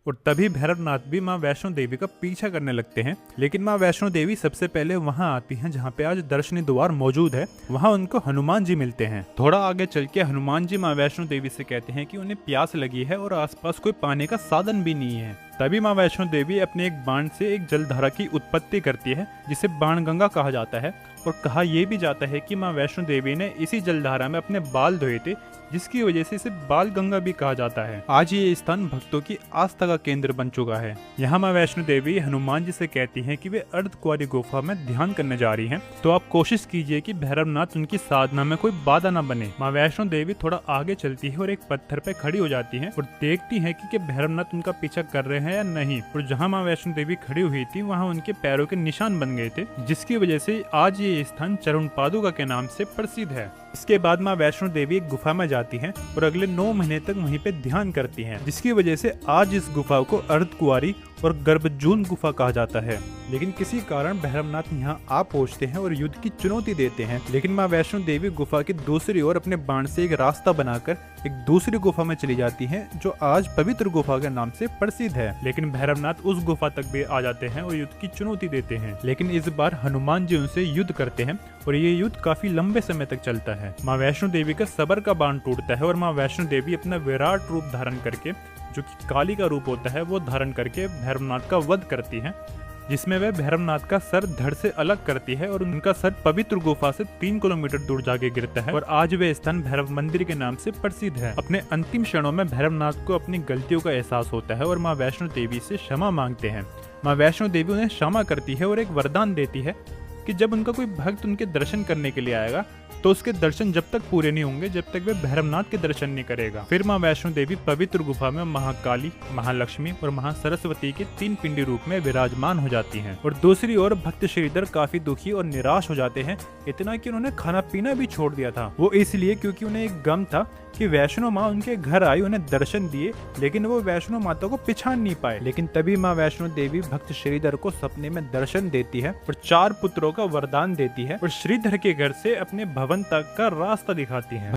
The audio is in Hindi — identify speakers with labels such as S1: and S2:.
S1: और तभी भैरवनाथ भी माँ वैष्णो देवी का पीछा करने लगते हैं। लेकिन माँ वैष्णो देवी सबसे पहले वहाँ आती हैं जहाँ पे आज दर्शनी द्वार मौजूद है। वहाँ उनको हनुमान जी मिलते हैं। थोड़ा आगे चल के हनुमान जी माँ वैष्णो देवी से कहते हैं कि उन्हें प्यास लगी है और आसपास कोई पानी का साधन भी नहीं है। तभी माँ वैष्णो देवी अपने एक बाण से एक जलधारा की उत्पत्ति करती है जिसे बाण गंगा कहा जाता है। और कहा यह भी जाता है कि माँ वैष्णो देवी ने इसी जलधारा में अपने बाल धोए थे, जिसकी वजह से इसे बाल गंगा भी कहा जाता है। आज ये स्थान भक्तों की आस्था का केंद्र बन चुका है। यहाँ माँ वैष्णो देवी हनुमान जी से कहती हैं कि वे अर्धकुंवारी गुफा में ध्यान करने जा रही हैं, तो आप कोशिश कीजिए कि भैरवनाथ उनकी साधना में कोई बाधा न बने। माँ वैष्णो देवी थोड़ा आगे चलती है और एक पत्थर पे खड़ी हो जाती है और देखती है कि भैरवनाथ उनका पीछा कर रहे हैं या नहीं। और जहाँ माँ वैष्णो देवी खड़ी हुई थी वहाँ उनके पैरों के निशान बन गए थे, जिसकी वजह से आज ये स्थान चरण पादुका के नाम से प्रसिद्ध है। इसके बाद माँ वैष्णो देवी एक गुफा में जाती हैं और अगले 9 महीने तक वहीं पे ध्यान करती हैं, जिसकी वजह से आज इस गुफा को अर्धकुंवारी और गर्भजून गुफा कहा जाता है। लेकिन किसी कारण भैरवनाथ यहाँ आ पहुंचते हैं और युद्ध की चुनौती देते हैं। लेकिन माँ वैष्णो देवी गुफा की दूसरी ओर अपने बाण से एक रास्ता बनाकर एक दूसरी गुफा में चली जाती हैं, जो आज पवित्र गुफा के नाम से प्रसिद्ध है। लेकिन भैरवनाथ उस गुफा तक भी आ जाते हैं और युद्ध की चुनौती देते हैं। लेकिन इस बार हनुमान जी उनसे युद्ध करते हैं और ये युद्ध काफी लंबे समय तक चलता है। माँ वैष्णो देवी का सबर का बाण टूटता है और माँ वैष्णो देवी अपना विराट रूप धारण करके, जो कि काली का रूप होता है, वो धारण करके भैरवनाथ का वध करती है, जिसमें वह भैरवनाथ का सर धड़ से अलग करती है और उनका सर पवित्र गुफा से 3 किलोमीटर दूर जाके गिरता है। और आज वे स्थान भैरव मंदिर के नाम से प्रसिद्ध है। अपने अंतिम क्षणों में भैरवनाथ को अपनी गलतियों का एहसास होता है और माँ वैष्णो देवी से क्षमा मांगते हैं। माँ वैष्णो देवी उन्हें क्षमा करती है और एक वरदान देती है कि जब उनका कोई भक्त उनके दर्शन करने के लिए आएगा तो उसके दर्शन जब तक पूरे नहीं होंगे जब तक वे भैरवनाथ के दर्शन नहीं करेगा। फिर माँ वैष्णो देवी पवित्र गुफा में महाकाली, महालक्ष्मी और महासरस्वती के 3 पिंडी रूप में विराजमान हो जाती हैं। और दूसरी ओर भक्त श्रीधर काफी दुखी और निराश हो जाते हैं, इतना कि उन्होंने खाना पीना भी छोड़ दिया था। वो इसलिए क्योंकि उन्हें एक गम था कि वैष्णो माँ उनके घर आई, उन्हें दर्शन दिए, लेकिन वो वैष्णो माता को पहचान नहीं पाए। लेकिन तभी माँ वैष्णो देवी भक्त श्रीधर को सपने में दर्शन देती है और 4 पुत्रों का वरदान देती है और श्रीधर के घर से अपने भवन तक का रास्ता दिखाती है।